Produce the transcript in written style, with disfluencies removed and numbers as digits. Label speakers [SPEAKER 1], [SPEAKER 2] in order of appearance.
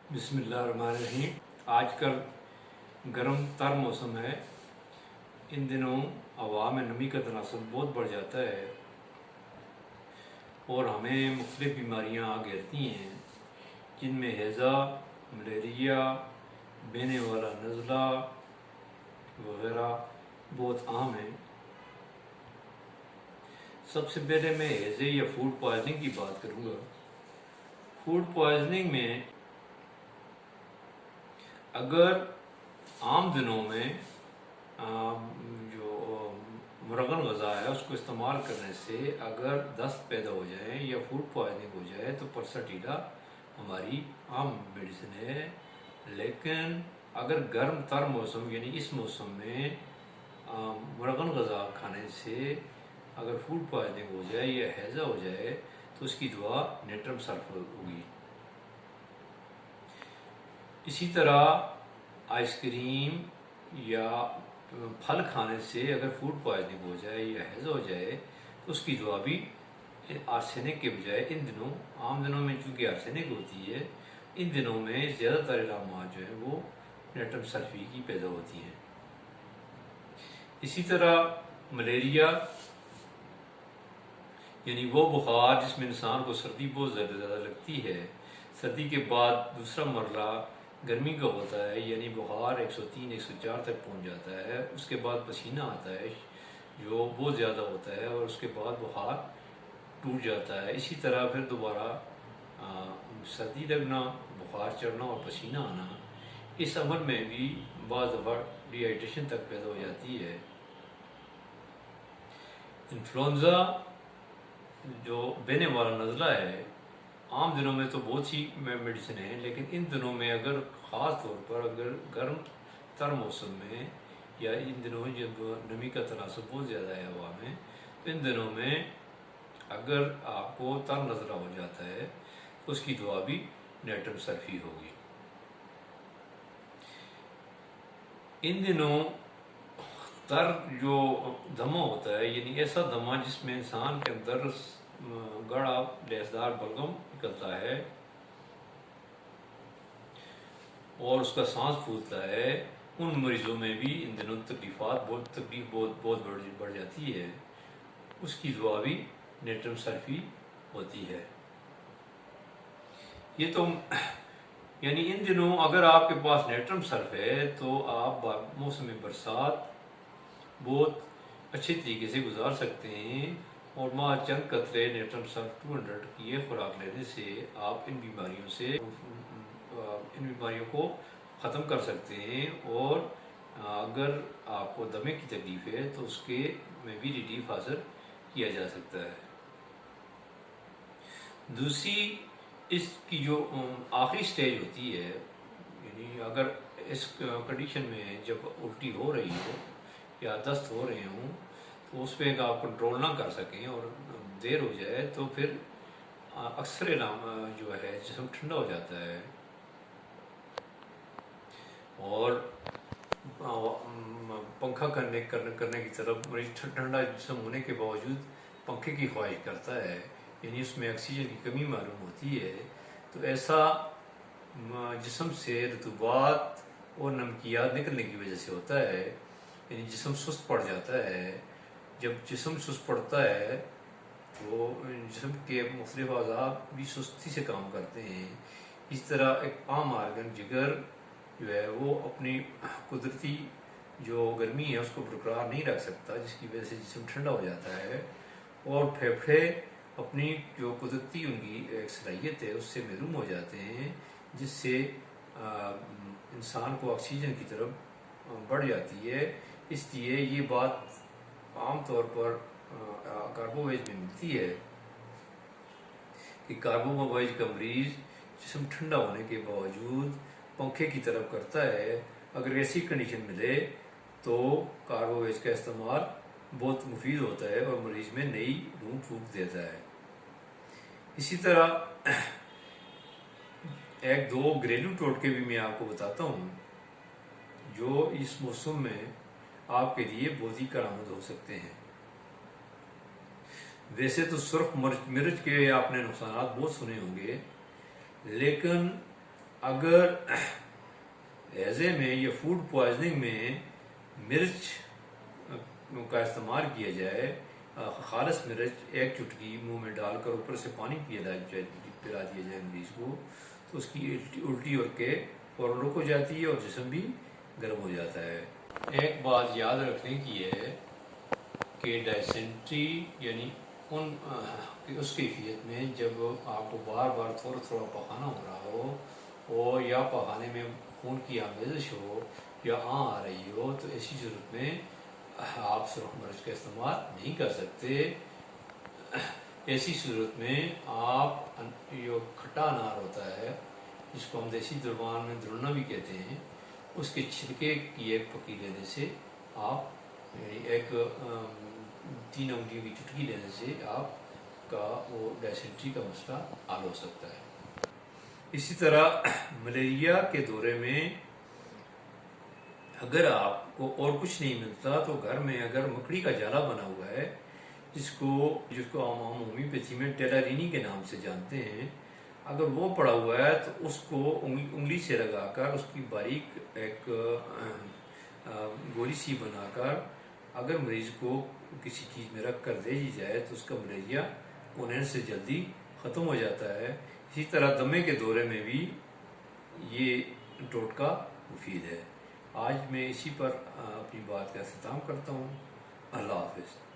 [SPEAKER 1] बिस्मिल्लाहिर्रहमानिर्रहीम। आजकल गर्म तर मौसम है। इन दिनों हवा में नमी का तनासब बहुत बढ़ जाता है और हमें मुख्तलिफ बीमारियां आ घेरती हैं, जिनमें हैज़ा, मलेरिया, बेने वाला नज़ला वगैरह बहुत आम हैं। सबसे पहले मैं हैज़े या फूड पॉइजनिंग की बात करूँगा। फूड पॉइजनिंग में अगर आम दिनों में जो मुरगन ग़ज़ा है उसको इस्तेमाल करने से अगर दस्त पैदा हो जाए या फूड पॉइजनिंग हो जाए तो परसाटीला हमारी आम मेडिसिन है। लेकिन अगर गर्म तर मौसम यानी इस मौसम में मुरगन ग़ज़ा खाने से अगर फूड पॉइजनिंग हो जाए या हैज़ा हो जाए तो उसकी दवा नेट्रम सल्फर होगी। इसी तरह आइसक्रीम या फल खाने से अगर फूड पॉइजनिंग हो जाए या हैज़ा हो जाए तो उसकी दवा भी आर्सेनिक के बजाय इन दिनों, आम दिनों में चूँकि आर्सेनिक होती है, इन दिनों में ज़्यादातर इलामात जो है वो नेट्रम सल्फी की पैदा होती हैं। इसी तरह मलेरिया यानी वो बुखार जिसमें इंसान को सर्दी बहुत ज़्यादा लगती है, सर्दी के बाद दूसरा मरला गर्मी का होता है, यानी बुखार 103-104 तक पहुंच जाता है। उसके बाद पसीना आता है जो बहुत ज़्यादा होता है और उसके बाद बुखार टूट जाता है। इसी तरह फिर दोबारा सर्दी लगना, बुखार चढ़ना और पसीना आना, इस अमल में भी बाज़ दफ़ा डिहाइड्रेशन तक पैदा हो जाती है। इन्फ्लुएंज़ा जो बेने वाला नज़ला है, आम दिनों में तो बहुत सी मेडिसिन है, लेकिन इन दिनों में अगर ख़ास तौर पर अगर गर्म तर मौसम में या इन दिनों जब नमी का तनासब बहुत ज़्यादा है हवा में, तो इन दिनों में अगर आपको तर नज़ला हो जाता है तो उसकी दवा भी नेट्रम सल्फी होगी। इन दिनों तर जो दमा होता है, यानी ऐसा दमा जिसमें इंसान के अंदर गाढ़ा लेसदार बलगम निकलता है और उसका सांस फूलता है, उन मरीज़ों में भी इन दिनों तकलीफ़ बहुत बढ़ जाती है। उसकी दवा भी नेट्रम सल्फी होती है। ये तो यानी इन दिनों अगर आपके पास नेट्रम सल्फ है तो आप मौसम बरसात बहुत अच्छे तरीके से गुजार सकते हैं और माँ चंद कतरे नेट्रम सल्फ 200 की ये खुराक लेने से आप इन बीमारियों को ख़त्म कर सकते हैं। और अगर आपको दमे की तकलीफ़ है तो उसके में भी रिलीफ हासिल किया जा सकता है। दूसरी इसकी जो आखिरी स्टेज होती है, यानी अगर इस कंडीशन में जब उल्टी हो रही हो या दस्त हो रहे हों तो उस पर आप कंट्रोल ना कर सकें और देर हो जाए तो फिर अक्सर जो है जिस्म ठंडा हो जाता है और पंखा करने की तरफ मरीज ठंडा जिस्म होने के बावजूद पंखे की ख्वाहिश करता है, यानी उसमें ऑक्सीजन की कमी मालूम होती है। तो ऐसा जिस्म से रतूबात और नमकियात निकलने की वजह से होता है, यानी जिस्म सुस्त पड़ जाता है। जब जिस्म सुस्त पड़ता है तो जिस्म के मुख्तलिफ अज़ा भी सुस्ती से काम करते हैं। इस तरह एक आम आर्गन जिगर जो है वो अपनी कुदरती जो गर्मी है उसको बरकरार नहीं रख सकता, जिसकी वजह से जिस्म ठंडा हो जाता है और फेफड़े अपनी जो कुदरती उनकी एक सलाहियत है उससे महरूम हो जाते हैं, जिससे इंसान को ऑक्सीजन की तरफ बढ़ जाती है। इसलिए ये बात आम तौर पर कार्बोवेज में मिलती है कि कार्बोवेज का मरीज जिस्म ठंडा होने के बावजूद पंखे की तरफ करता है। अगर ऐसी कंडीशन मिले तो कार्बोवेज का इस्तेमाल बहुत मुफीद होता है और मरीज में नई रूह फूंक देता है। इसी तरह एक दो घरेलू टोटके भी मैं आपको बताता हूँ जो इस मौसम में आपके लिए बहुत ही करामद हो सकते हैं। वैसे तो सुर्ख मिर्च के आपने नुकसान बहुत सुने होंगे, लेकिन अगर हैज़े में या फूड पॉइजनिंग में मिर्च का इस्तेमाल किया जाए, खालिस मिर्च एक चुटकी मुंह में डालकर ऊपर से पानी पिला दिया जाए मरीज को, तो उसकी उल्टी और के फौरन रुक हो जाती है और जिस्म भी गर्म हो जाता है। एक बात याद रखने की है कि डायसेंट्री यानी उस कैफियत में जब आपको बार बार थोड़ा थोड़ा पखाना हो रहा हो और या पखाने में खून की आमेज़श हो या आ रही हो, तो ऐसी सूरत में आप सुरख मिर्च का इस्तेमाल नहीं कर सकते। ऐसी सूरत में आप जो खट्टा अनार होता है, जिसको हम देसी जुबान में दुलना भी कहते हैं, उसके छिलके की एक पकी लेने से आप एक 3 उंगलियों की चुटकी लेने से आपका वो डायसेंट्री का मसला हल हो सकता है। इसी तरह मलेरिया के दौरे में अगर आपको और कुछ नहीं मिलता तो घर में अगर मकड़ी का जाला बना हुआ है, जिसको हम होम्योपैथी में टेलारिनी के नाम से जानते हैं, अगर वो पड़ा हुआ है तो उसको उंगली से लगाकर उसकी बारीक एक गोली सी बनाकर अगर मरीज को किसी चीज़ में रख कर दे दी जाए तो उसका मलेरिया होने से जल्दी ख़त्म हो जाता है। इसी तरह दमे के दौरे में भी ये टोटका मुफीद है। आज मैं इसी पर अपनी बात का इख्तिताम करता हूँ। अल्लाह हाफ़िज़।